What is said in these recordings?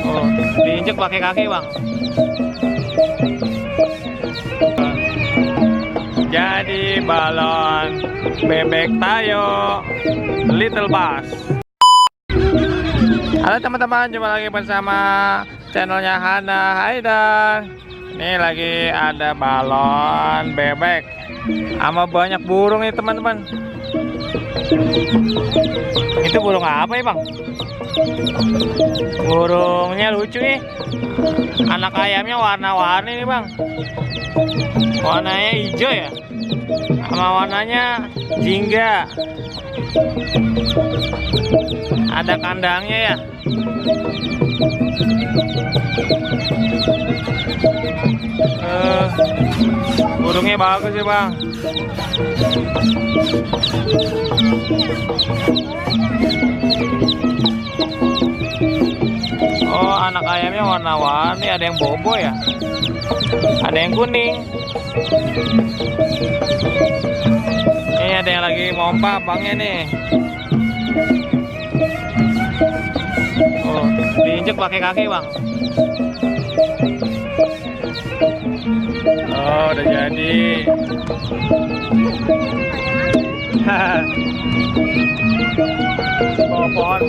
Oh, diinjek pakai kaki bang. Jadi balon bebek tayo Little Bass. Halo teman-teman, jumpa lagi bersama channelnya Hana Haidar. Ini lagi ada balon bebek sama banyak burung nih teman-teman. Itu burung apa ya bang? Burungnya lucu nih. Anak ayamnya warna-warni nih bang. Warnanya hijau ya, sama warnanya jingga. Ada kandangnya ya. Burungnya bagus ya bang. Oh, anak ayamnya warna-warni, ada yang bobo ya, ada yang kuning. Ini ada yang lagi mompa bangnya nih. Oh, diinjek pakai kaki bang. Oh, udah jadi. Bawa pohon.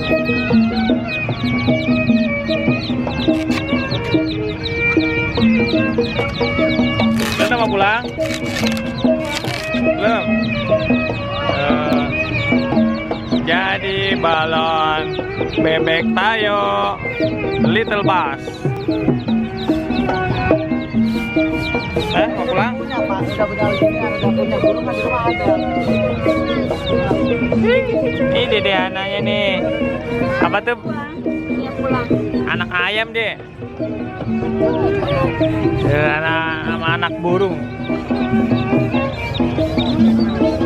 Udah mau pulang? Belum. Jadi balon bebek tayo Little Bass. Mau pulang? Ini dede anaknya nih. Apa tuh? Anak ayam deh. Anak burung.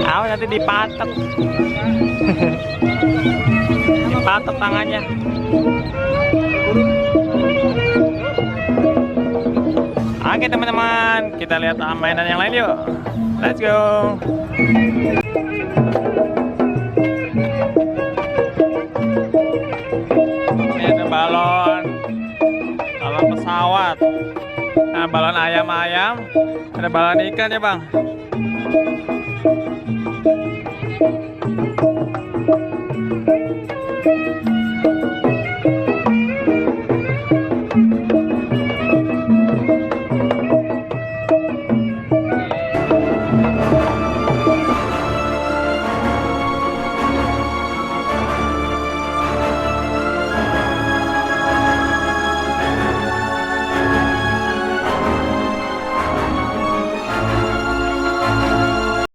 Awas nanti dipatok. Dipatok tangannya. Oke teman-teman, kita lihat mainan yang lain yuk. Let's go. Ini ada balon pesawat. Nah, balon ayam-ayam. Ada balon ikan ya bang.